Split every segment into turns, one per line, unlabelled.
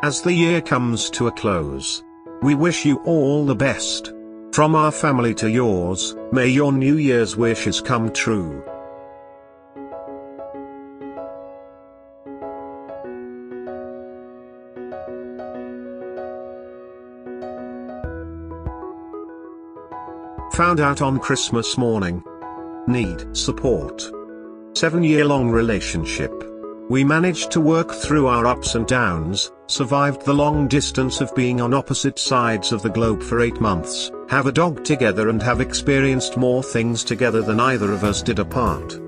As the year comes to a close, we wish you all the best. From our family to yours, may your New Year's wishes come true. Found out on Christmas morning. Need support. 7-year-long relationship. We managed to work through our ups and downs, survived the long distance of being on opposite sides of the globe for 8 months, have a dog together and have experienced more things together than either of us did apart.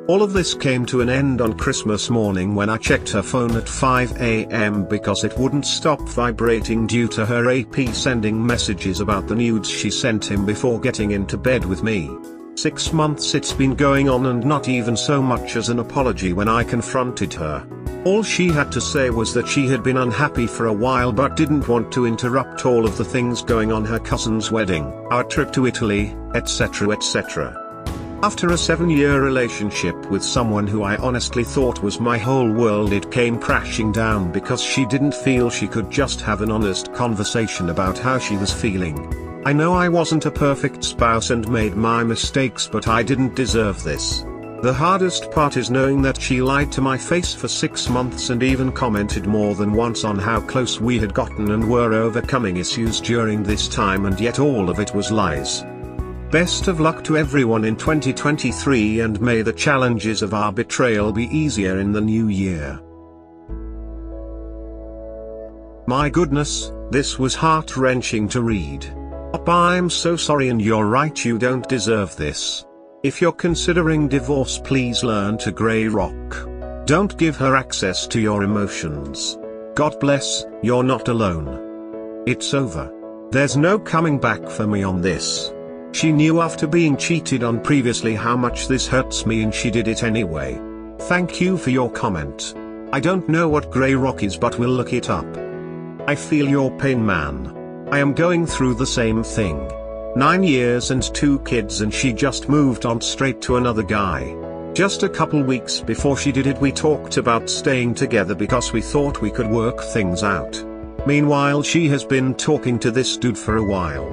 All of this came to an end on Christmas morning when I checked her phone at 5 a.m. because it wouldn't stop vibrating due to her AP sending messages about the nudes she sent him before getting into bed with me. 6 months it's been going on and not even so much as an apology when I confronted her. All she had to say was that she had been unhappy for a while but didn't want to interrupt all of the things going on, her cousin's wedding, our trip to Italy, etc. etc. After a 7-year relationship with someone who I honestly thought was my whole world, it came crashing down because she didn't feel she could just have an honest conversation about how she was feeling. I know I wasn't a perfect spouse and made my mistakes, but I didn't deserve this. The hardest part is knowing that she lied to my face for 6 months and even commented more than once on how close we had gotten and were overcoming issues during this time, and yet all of it was lies. Best of luck to everyone in 2023, and may the challenges of our betrayal be easier in the new year. My goodness, this was heart-wrenching to read. I'm so sorry, and you're right, you don't deserve this. If you're considering divorce, please learn to grey rock. Don't give her access to your emotions. God bless, you're not alone. It's over. There's no coming back for me on this. She knew after being cheated on previously how much this hurts me, and she did it anyway. Thank you for your comment. I don't know what grey rock is, but we'll look it up. I feel your pain, man. I am going through the same thing. 9 years and 2 kids, and she just moved on straight to another guy. Just a couple weeks before she did it, we talked about staying together because we thought we could work things out. Meanwhile, she has been talking to this dude for a while.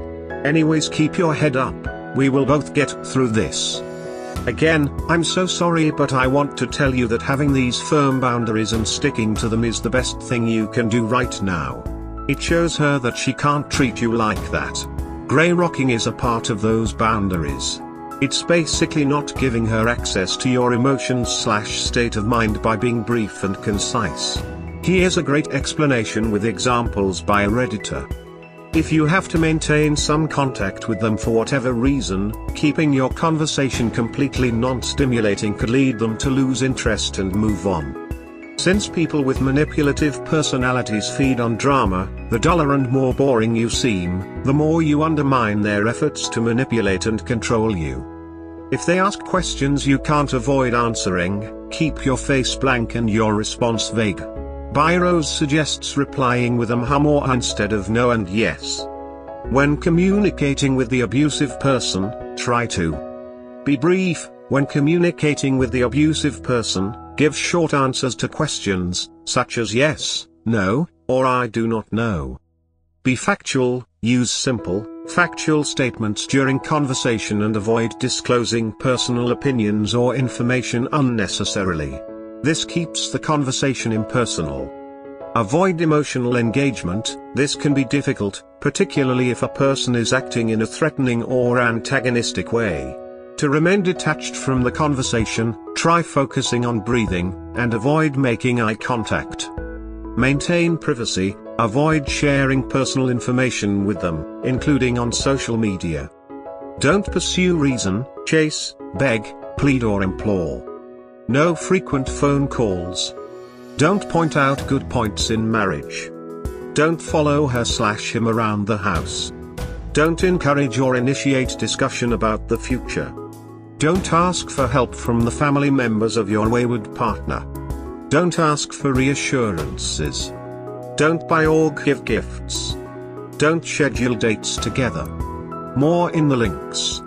Anyways, keep your head up, we will both get through this. Again, I'm so sorry, but I want to tell you that having these firm boundaries and sticking to them is the best thing you can do right now. It shows her that she can't treat you like that. Grey rocking is a part of those boundaries. It's basically not giving her access to your emotions/state of mind by being brief and concise. Here's a great explanation with examples by a Redditor. If you have to maintain some contact with them for whatever reason, keeping your conversation completely non-stimulating could lead them to lose interest and move on. Since people with manipulative personalities feed on drama, the duller and more boring you seem, the more you undermine their efforts to manipulate and control you. If they ask questions you can't avoid answering, keep your face blank and your response vague. Burroughs suggests replying with or instead of no and yes. When communicating with the abusive person, try to be brief. When communicating with the abusive person, give short answers to questions, such as yes, no, or I do not know. Be factual, use simple, factual statements during conversation and avoid disclosing personal opinions or information unnecessarily. This keeps the conversation impersonal. Avoid emotional engagement. This can be difficult, particularly if a person is acting in a threatening or antagonistic way. To remain detached from the conversation, try focusing on breathing, and avoid making eye contact. Maintain privacy. Avoid sharing personal information with them, including on social media. Don't pursue, reason, chase, beg, plead or implore. No frequent phone calls. Don't point out good points in marriage. Don't follow her/him around the house. Don't encourage or initiate discussion about the future. Don't ask for help from the family members of your wayward partner. Don't ask for reassurances. Don't buy or give gifts. Don't schedule dates together. More in the links.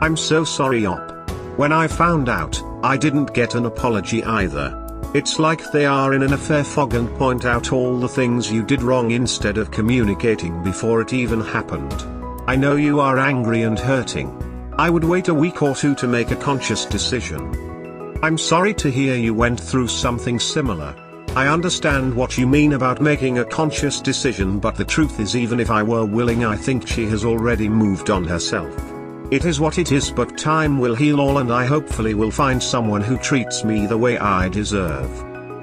I'm so sorry, Op. When I found out, I didn't get an apology either. It's like they are in an affair fog and point out all the things you did wrong instead of communicating before it even happened. I know you are angry and hurting. I would wait a week or two to make a conscious decision. I'm sorry to hear you went through something similar. I understand what you mean about making a conscious decision, but the truth is, even if I were willing, I think she has already moved on herself. It is what it is, but time will heal all, and I hopefully will find someone who treats me the way I deserve.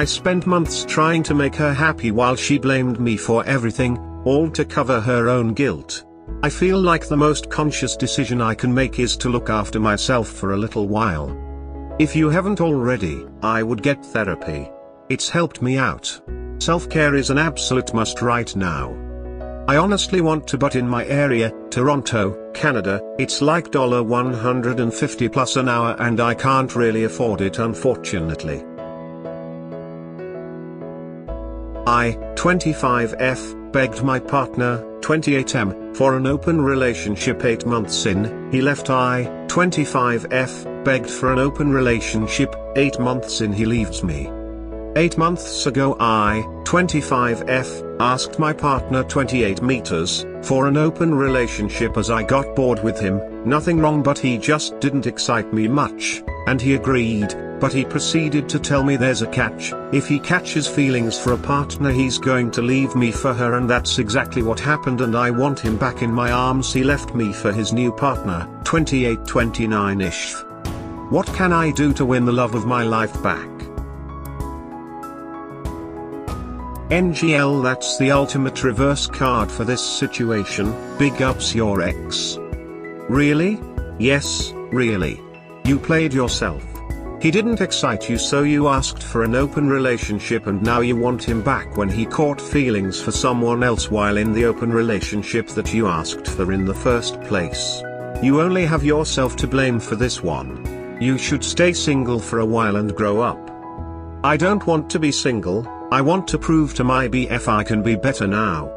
I spent months trying to make her happy while she blamed me for everything, all to cover her own guilt. I feel like the most conscious decision I can make is to look after myself for a little while. If you haven't already, I would get therapy. It's helped me out. Self-care is an absolute must right now. I honestly want to, but in my area, Toronto, Canada, it's like $150 plus an hour and I can't really afford it, unfortunately. I, 25F, begged my partner, 28M, for an open relationship 8 months in. He left. I, 25F, begged for an open relationship, 8 months in. He leaves me. 8 months ago I, 25F, asked my partner 28 meters, for an open relationship as I got bored with him. Nothing wrong, but he just didn't excite me much, and he agreed, but he proceeded to tell me there's a catch. If he catches feelings for a partner, he's going to leave me for her, and that's exactly what happened, and I want him back in my arms. He left me for his new partner, 28-29-ish. What can I do to win the love of my life back? NGL, that's the ultimate reverse card for this situation. Big ups your ex. Really? Yes, really. You played yourself. He didn't excite you, so you asked for an open relationship, and now you want him back when he caught feelings for someone else while in the open relationship that you asked for in the first place. You only have yourself to blame for this one. You should stay single for a while and grow up. I don't want to be single. I want to prove to my BF I can be better now.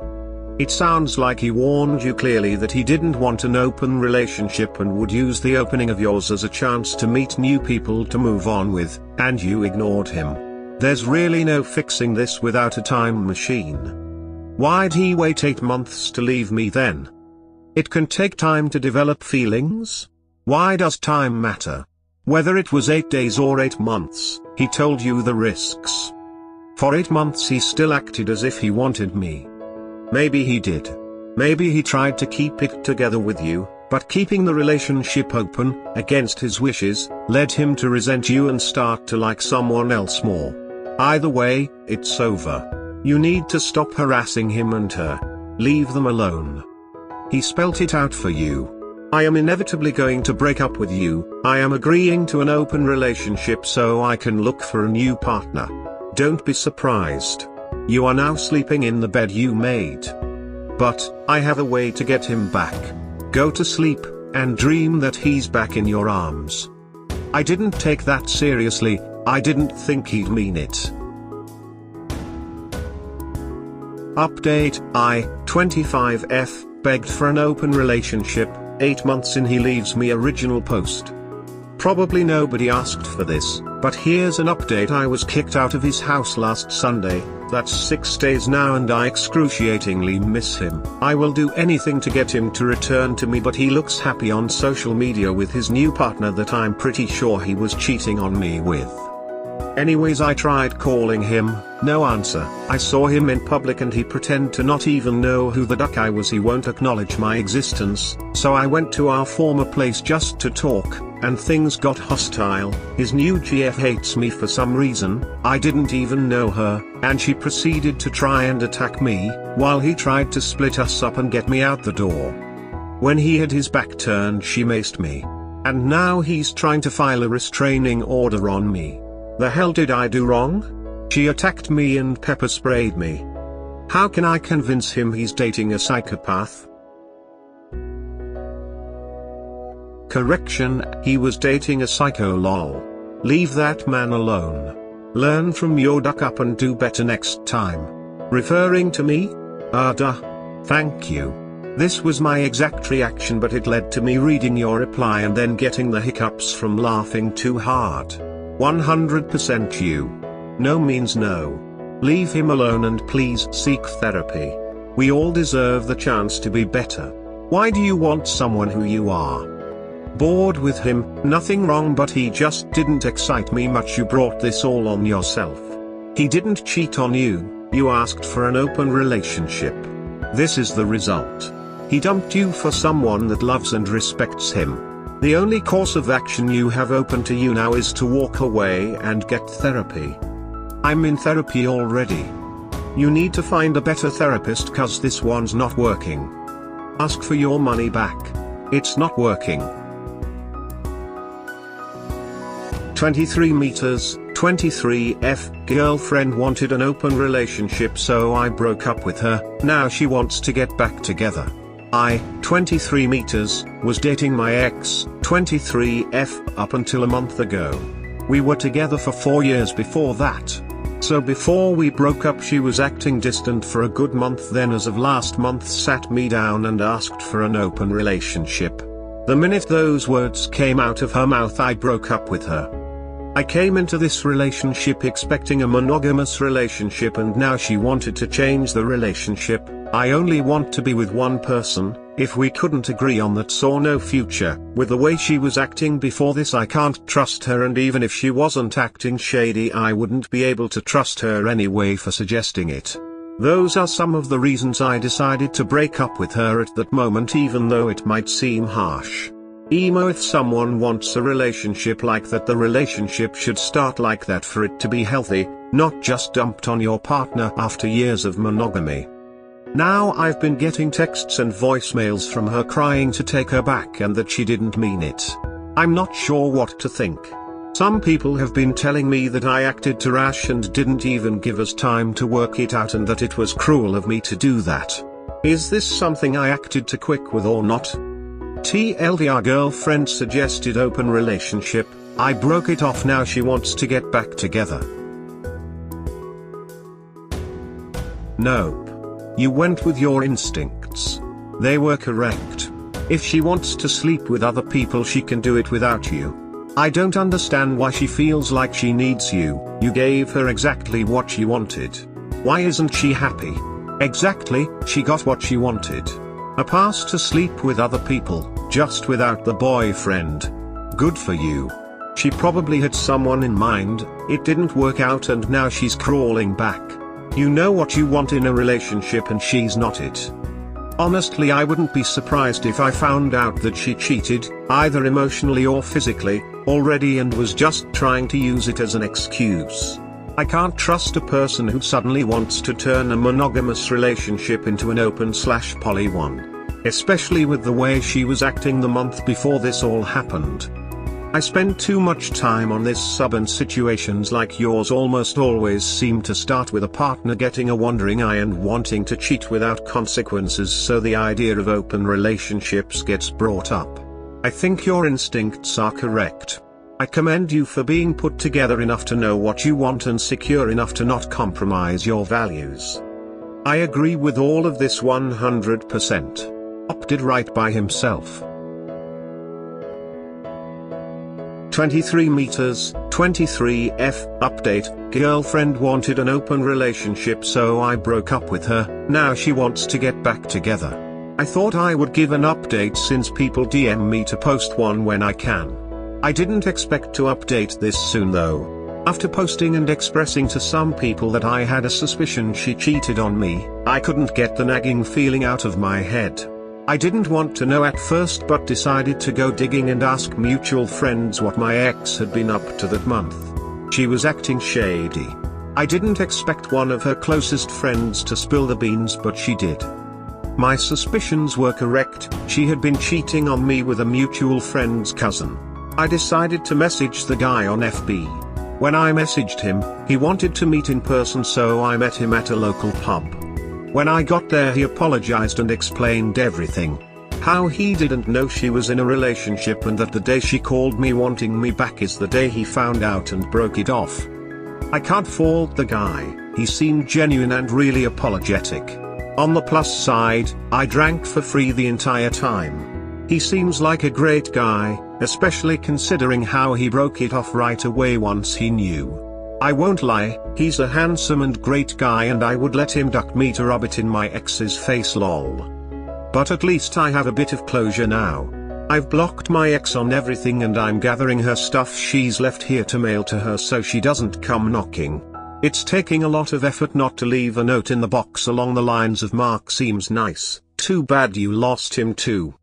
It sounds like he warned you clearly that he didn't want an open relationship and would use the opening of yours as a chance to meet new people to move on with, and you ignored him. There's really no fixing this without a time machine. Why'd he wait 8 months to leave me then? It can take time to develop feelings. Why does time matter? Whether it was 8 days or 8 months, he told you the risks. For 8 months he still acted as if he wanted me. Maybe he did. Maybe he tried to keep it together with you, but keeping the relationship open, against his wishes, led him to resent you and start to like someone else more. Either way, it's over. You need to stop harassing him and her. Leave them alone. He spelt it out for you. I am inevitably going to break up with you. I am agreeing to an open relationship so I can look for a new partner. Don't be surprised. You are now sleeping in the bed you made. But, I have a way to get him back. Go to sleep, and dream that he's back in your arms. I didn't take that seriously. I didn't think he'd mean it. Update, I, 25F, begged for an open relationship, 8 months in. He leaves me. Original post. Probably nobody asked for this, but here's an update. I was kicked out of his house last Sunday. That's 6 days now, and I excruciatingly miss him. I will do anything to get him to return to me, but he looks happy on social media with his new partner that I'm pretty sure he was cheating on me with. Anyways, I tried calling him, no answer. I saw him in public and he pretended to not even know who the duck I was. He won't acknowledge my existence, so I went to our former place just to talk, and things got hostile. His new GF hates me for some reason. I didn't even know her, and she proceeded to try and attack me, while he tried to split us up and get me out the door. When he had his back turned, she maced me. And now he's trying to file a restraining order on me. The hell did I do wrong? She attacked me and pepper sprayed me. How can I convince him he's dating a psychopath? Correction, he was dating a psycho, lol. Leave that man alone. Learn from your duck up and do better next time. Referring to me? Duh. Thank you. This was my exact reaction, but it led to me reading your reply and then getting the hiccups from laughing too hard. 100% you. No means no. Leave him alone and please seek therapy. We all deserve the chance to be better. Why do you want someone who you are bored with him? Nothing wrong, but he just didn't excite me much. You brought this all on yourself. He didn't cheat on you, you asked for an open relationship. This is the result. He dumped you for someone that loves and respects him. The only course of action you have open to you now is to walk away and get therapy. I'm in therapy already. You need to find a better therapist, cause this one's not working. Ask for your money back. It's not working. 23 meters, 23F, girlfriend wanted an open relationship so I broke up with her, now she wants to get back together. I, 23 meters, was dating my ex, 23F, up until a month ago. We were together for 4 years before that. So before we broke up she was acting distant for a good month, then as of last month sat me down and asked for an open relationship. The minute those words came out of her mouth I broke up with her. I came into this relationship expecting a monogamous relationship and now she wanted to change the relationship. I only want to be with one person. If we couldn't agree on that, saw no future. With the way she was acting before this I can't trust her, and even if she wasn't acting shady I wouldn't be able to trust her anyway for suggesting it. Those are some of the reasons I decided to break up with her at that moment, even though it might seem harsh. Emo, if someone wants a relationship like that, the relationship should start like that for it to be healthy, not just dumped on your partner after years of monogamy. Now I've been getting texts and voicemails from her crying to take her back and that she didn't mean it. I'm not sure what to think. Some people have been telling me that I acted too rash and didn't even give us time to work it out, and that it was cruel of me to do that. Is this something I acted too quick with or not? TLDR, girlfriend suggested open relationship, I broke it off, now she wants to get back together. Nope. You went with your instincts. They were correct. If she wants to sleep with other people she can do it without you. I don't understand why she feels like she needs you. You gave her exactly what she wanted. Why isn't she happy? Exactly, she got what she wanted. A pass to sleep with other people, just without the boyfriend. Good for you. She probably had someone in mind, it didn't work out and now she's crawling back. You know what you want in a relationship and she's not it. Honestly, I wouldn't be surprised if I found out that she cheated, either emotionally or physically, already and was just trying to use it as an excuse. I can't trust a person who suddenly wants to turn a monogamous relationship into an open/poly one. Especially with the way she was acting the month before this all happened. I spend too much time on this sub, and situations like yours almost always seem to start with a partner getting a wandering eye and wanting to cheat without consequences, so the idea of open relationships gets brought up. I think your instincts are correct. I commend you for being put together enough to know what you want and secure enough to not compromise your values. I agree with all of this 100%. Op did right by himself. 23 meters, 23F, update, girlfriend wanted an open relationship so I broke up with her, now she wants to get back together. I thought I would give an update since people DM me to post one when I can. I didn't expect to update this soon though. After posting and expressing to some people that I had a suspicion she cheated on me, I couldn't get the nagging feeling out of my head. I didn't want to know at first but decided to go digging and ask mutual friends what my ex had been up to that month. She was acting shady. I didn't expect one of her closest friends to spill the beans, but she did. My suspicions were correct, she had been cheating on me with a mutual friend's cousin. I decided to message the guy on FB. When I messaged him, he wanted to meet in person, so I met him at a local pub. When I got there he apologized and explained everything. How he didn't know she was in a relationship and that the day she called me wanting me back is the day he found out and broke it off. I can't fault the guy, he seemed genuine and really apologetic. On the plus side, I drank for free the entire time. He seems like a great guy, especially considering how he broke it off right away once he knew. I won't lie, he's a handsome and great guy and I would let him duck me to rub it in my ex's face lol. But at least I have a bit of closure now. I've blocked my ex on everything and I'm gathering her stuff she's left here to mail to her so she doesn't come knocking. It's taking a lot of effort not to leave a note in the box along the lines of Mark seems nice, too bad you lost him too.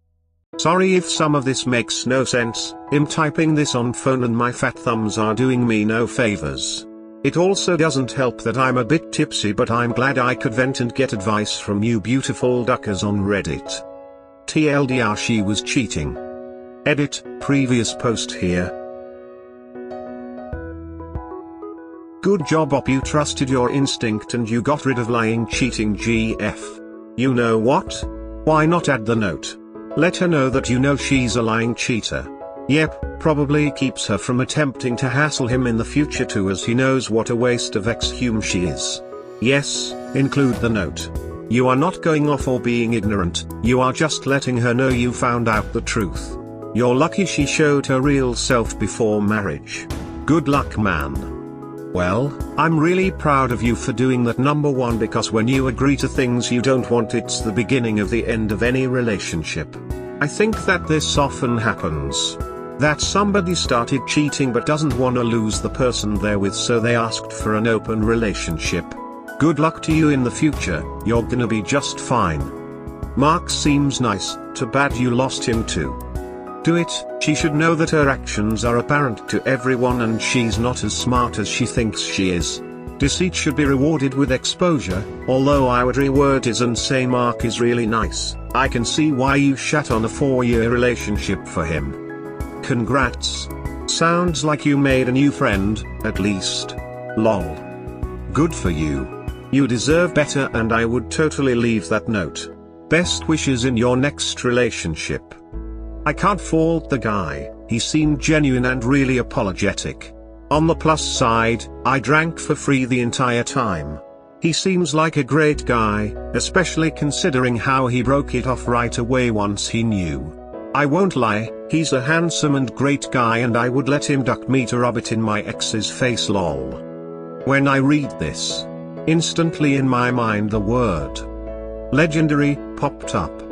Sorry if some of this makes no sense, I'm typing this on phone and my fat thumbs are doing me no favors. It also doesn't help that I'm a bit tipsy but I'm glad I could vent and get advice from you beautiful duckers on Reddit. TLDR she was cheating. Edit, previous post here. Good job op, you trusted your instinct and you got rid of lying cheating GF. You know what? Why not add the note? Let her know that you know she's a lying cheater. Yep, probably keeps her from attempting to hassle him in the future too as he knows what a waste of ex-hum she is. Yes, include the note. You are not going off or being ignorant, you are just letting her know you found out the truth. You're lucky she showed her real self before marriage. Good luck man. Well, I'm really proud of you for doing that number one because when you agree to things you don't want it's the beginning of the end of any relationship. I think that this often happens. That somebody started cheating but doesn't want to lose the person they're with so they asked for an open relationship. Good luck to you in the future, you're gonna be just fine. Mark seems nice, too bad you lost him too. Do it, she should know that her actions are apparent to everyone and she's not as smart as she thinks she is. Deceit should be rewarded with exposure, although I would reword it and say Mark is really nice. I can see why you shat on a 4-year relationship for him. Congrats. Sounds like you made a new friend, at least. Lol. Good for you. You deserve better and I would totally leave that note. Best wishes in your next relationship. I can't fault the guy, he seemed genuine and really apologetic. On the plus side, I drank for free the entire time. He seems like a great guy, especially considering how he broke it off right away once he knew. I won't lie, he's a handsome and great guy and I would let him duck me to rub it in my ex's face lol. When I read this, instantly in my mind the word legendary popped up.